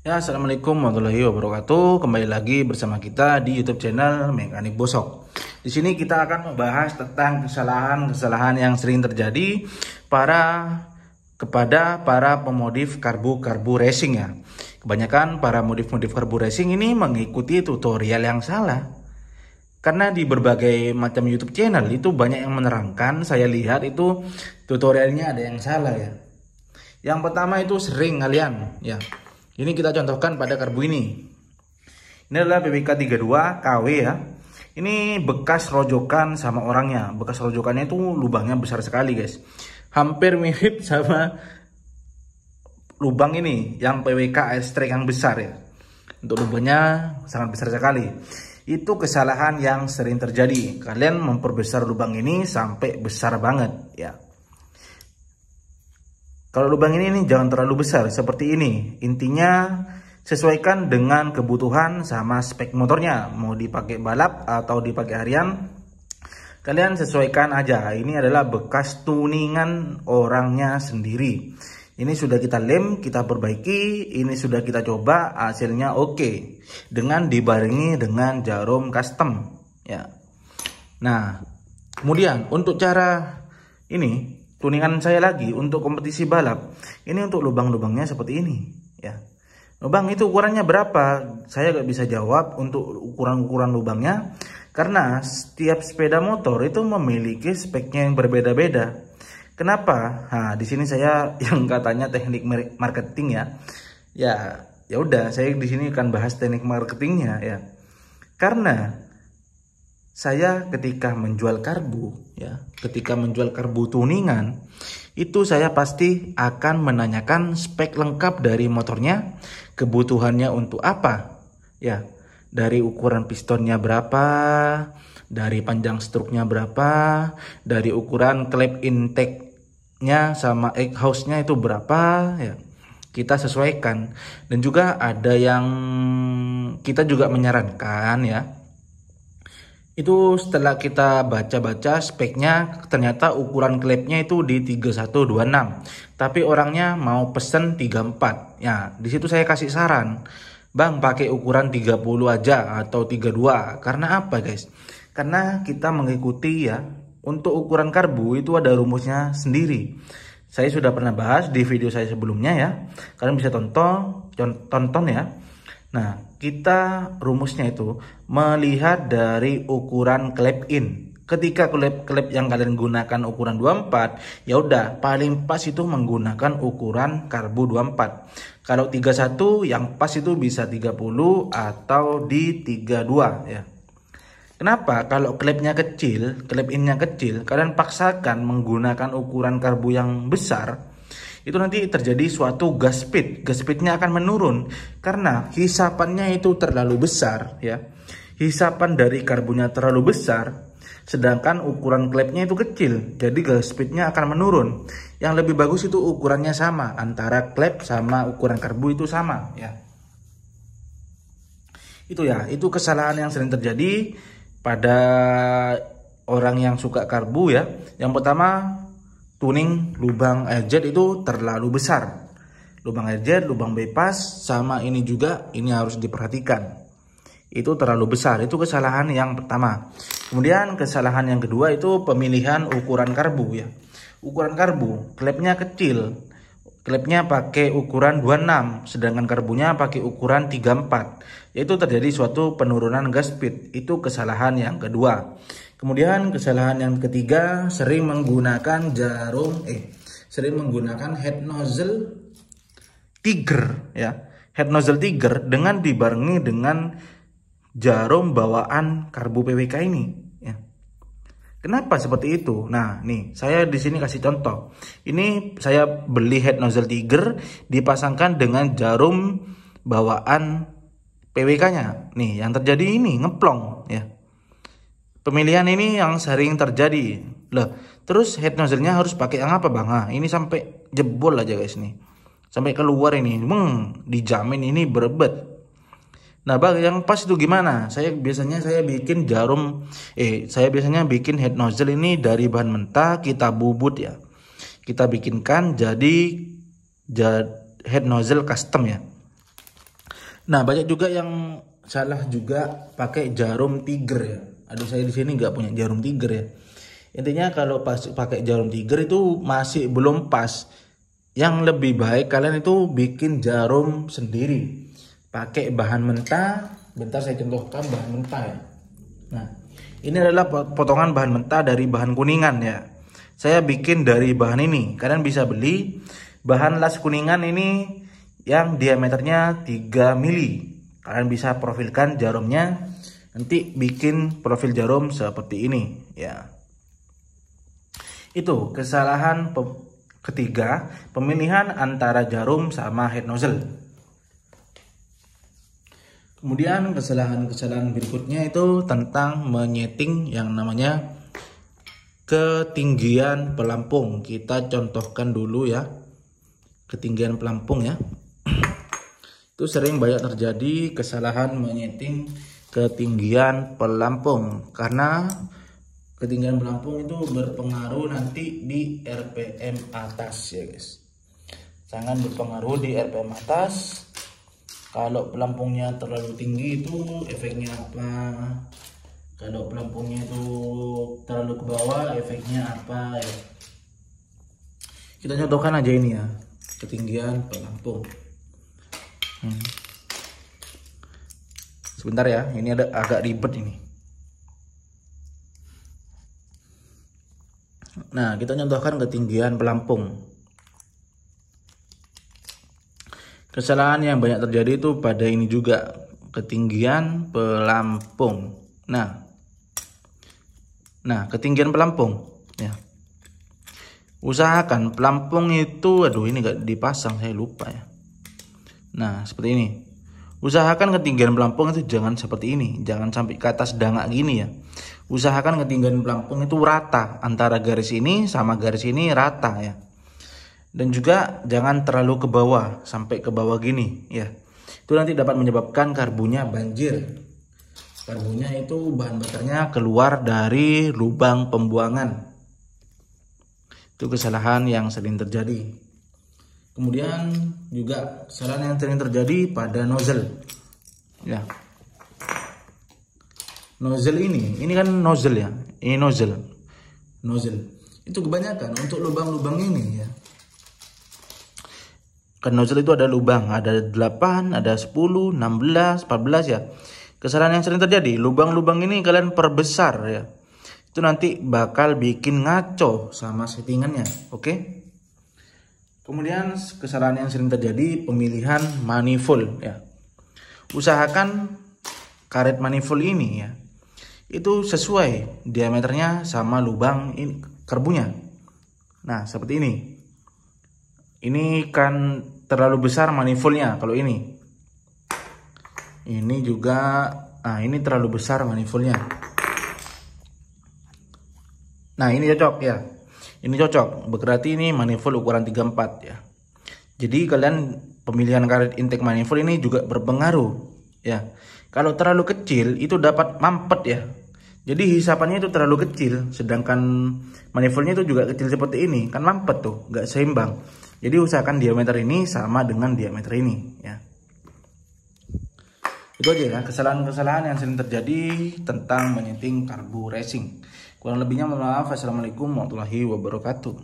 Ya, assalamualaikum warahmatullahi wabarakatuh. Kembali lagi bersama kita di YouTube channel Mekanik Bosok. Di sini kita akan membahas tentang kesalahan-kesalahan yang sering terjadi kepada para pemodif karbu racing ya. Kebanyakan para modif karbu racing ini mengikuti tutorial yang salah. Karena di berbagai macam YouTube channel itu banyak yang menerangkan, saya lihat itu tutorialnya ada yang salah ya. Yang pertama itu sering kalian ya. Ini kita contohkan pada karbu ini. Ini adalah PWK 32 KW ya. Ini bekas rojokan sama orangnya. Bekas rojokannya itu lubangnya besar sekali guys. Hampir mirip sama lubang ini yang PWK airstrike yang besar ya. Untuk lubangnya sangat besar sekali. Itu kesalahan yang sering terjadi. Kalian memperbesar lubang ini sampai besar banget ya. Kalau lubang ini jangan terlalu besar seperti ini. Intinya sesuaikan dengan kebutuhan sama spek motornya. Mau dipakai balap atau dipakai harian, kalian sesuaikan aja. Ini adalah bekas tuningan orangnya sendiri. Ini sudah kita lem, kita perbaiki. Ini sudah kita coba, hasilnya oke. Dengan dibarengi dengan jarum custom ya. Nah, kemudian untuk cara ini tuningan saya lagi untuk kompetisi balap. Ini untuk lubang-lubangnya seperti ini ya. Lubang itu ukurannya berapa? Saya gak bisa jawab untuk ukuran lubangnya karena setiap sepeda motor itu memiliki speknya yang berbeda-beda. Kenapa? Nah, di sini saya yang katanya teknik marketing ya. Ya udah, saya di sini akan bahas teknik marketingnya ya. Karena saya ketika menjual karbu ya, ketika menjual karbu tuningan, itu saya pasti akan menanyakan spek lengkap dari motornya, kebutuhannya untuk apa ya, dari ukuran pistonnya berapa, dari panjang struknya berapa, dari ukuran klep intake-nya sama exhaust-nya itu berapa ya. Kita sesuaikan. Dan juga ada yang kita juga menyarankan ya, itu setelah kita baca-baca speknya, ternyata ukuran klepnya itu di 3126, tapi orangnya mau pesen 34 ya. Disitu saya kasih saran, bang pakai ukuran 30 aja atau 32. Karena apa guys? Karena kita mengikuti ya, untuk ukuran karbu itu ada rumusnya sendiri. Saya sudah pernah bahas di video saya sebelumnya ya, kalian bisa tonton ya. Nah, kita rumusnya itu melihat dari ukuran klep in. Ketika klep yang kalian gunakan ukuran 24, ya udah paling pas itu menggunakan ukuran karbu 24. Kalau 31 yang pas itu bisa 30 atau di 32 ya. Kenapa? Kalau klepnya kecil, klep innya kecil, kalian paksakan menggunakan ukuran karbu yang besar, itu nanti terjadi suatu gas speednya akan menurun karena hisapannya itu terlalu besar ya. Hisapan dari karbunya terlalu besar, sedangkan ukuran klepnya itu kecil, jadi gas speednya akan menurun. Yang lebih bagus itu ukurannya sama, antara klep sama ukuran karbu itu sama ya. Itu ya, itu kesalahan yang sering terjadi pada orang yang suka karbu ya. Yang pertama, tuning lubang airjet itu terlalu besar. Lubang airjet, lubang bypass, sama ini juga, ini harus diperhatikan. Itu terlalu besar, itu kesalahan yang pertama. Kemudian kesalahan yang kedua itu pemilihan ukuran karbu ya. Ukuran karbu, klepnya kecil. Klepnya pakai ukuran 26, sedangkan karbunya pakai ukuran 34. Yaitu terjadi suatu penurunan gas speed. Itu kesalahan yang kedua. Kemudian kesalahan yang ketiga, sering menggunakan sering menggunakan head nozzle tiger ya. Head nozzle tiger dengan dibarengi dengan jarum bawaan karbu PWK ini ya. Kenapa seperti itu? Nah, nih saya di sini kasih contoh. Ini saya beli head nozzle tiger dipasangkan dengan jarum bawaan PWK-nya. Nih, yang terjadi ini ngeplong ya. Pemilihan ini yang sering terjadi. Loh, terus head nozzle-nya harus pakai yang apa, Bang? Nah, ini sampai jebol aja guys nih. Sampai keluar ini. Dijamin ini berebet. Nah, Bang, yang pas itu gimana? Saya biasanya bikin head nozzle ini dari bahan mentah, kita bubut ya. Kita bikinkan jadi head nozzle custom ya. Nah, banyak juga yang salah juga pakai jarum tiger ya. Aduh, saya di sini nggak punya jarum tiger ya. Intinya kalau pas pakai jarum tiger itu masih belum pas. Yang lebih baik kalian itu bikin jarum sendiri. Pakai bahan mentah. Bentar saya contohkan bahan mentah ya. Nah, ini adalah potongan bahan mentah dari bahan kuningan ya. Saya bikin dari bahan ini. Kalian bisa beli bahan las kuningan ini yang diameternya 3 mili. Kalian bisa profilkan jarumnya. Nanti bikin profil jarum seperti ini ya. Itu kesalahan ketiga, pemilihan antara jarum sama head nozzle. Kemudian kesalahan-kesalahan berikutnya itu tentang menyeting yang namanya ketinggian pelampung. Kita contohkan dulu ya, ketinggian pelampung ya. Itu sering banyak terjadi kesalahan menyeting ketinggian pelampung, karena ketinggian pelampung itu berpengaruh nanti di RPM atas ya guys. Sangat berpengaruh di RPM atas. Kalau pelampungnya terlalu tinggi itu efeknya apa? Kalau pelampungnya itu terlalu ke bawah efeknya apa ya? Kita contohkan aja ini ya, ketinggian pelampung. Sebentar ya, ini ada agak ribet ini. Nah, kita contohkan ketinggian pelampung. Kesalahan yang banyak terjadi itu pada ini juga, ketinggian pelampung. Nah, ketinggian pelampung ya. Usahakan pelampung itu, aduh ini gak dipasang, saya lupa ya. Nah, seperti ini. Usahakan ketinggian pelampung itu jangan seperti ini, jangan sampai ke atas dangak gini ya. Usahakan ketinggian pelampung itu rata, antara garis ini sama garis ini rata ya. Dan juga jangan terlalu ke bawah, sampai ke bawah gini ya. Itu nanti dapat menyebabkan karbunya banjir. Karbunya itu bahan bakarnya keluar dari lubang pembuangan. Itu kesalahan yang sering terjadi. Kemudian juga kesalahan yang sering terjadi pada nozzle ya. Nozzle ini kan nozzle ya. Ini nozzle itu kebanyakan untuk lubang-lubang ini ya. Kan nozzle itu ada lubang, ada 8, ada 10, 16, 14 ya. Kesalahan yang sering terjadi, lubang-lubang ini kalian perbesar ya. Itu nanti bakal bikin ngaco sama settingannya, oke? Kemudian kesalahan yang sering terjadi, pemilihan manifold ya. Usahakan karet manifold ini ya, itu sesuai diameternya sama lubang ini, karbunya. Nah, seperti ini. Ini kan terlalu besar manifoldnya kalau ini. Ini juga, nah ini terlalu besar manifoldnya. Nah, ini cocok ya. Ini cocok, berarti ini manifold ukuran 34 ya. Jadi kalian pemilihan karet intake manifold ini juga berpengaruh ya. Kalau terlalu kecil itu dapat mampet ya. Jadi hisapannya itu terlalu kecil, sedangkan manifoldnya itu juga kecil seperti ini, kan mampet tuh, nggak seimbang. Jadi usahakan diameter ini sama dengan diameter ini ya. Itu aja ya, kesalahan-kesalahan yang sering terjadi tentang menyeting karbu racing. Kurang lebihnya mohon maaf. Assalamualaikum warahmatullahi wabarakatuh.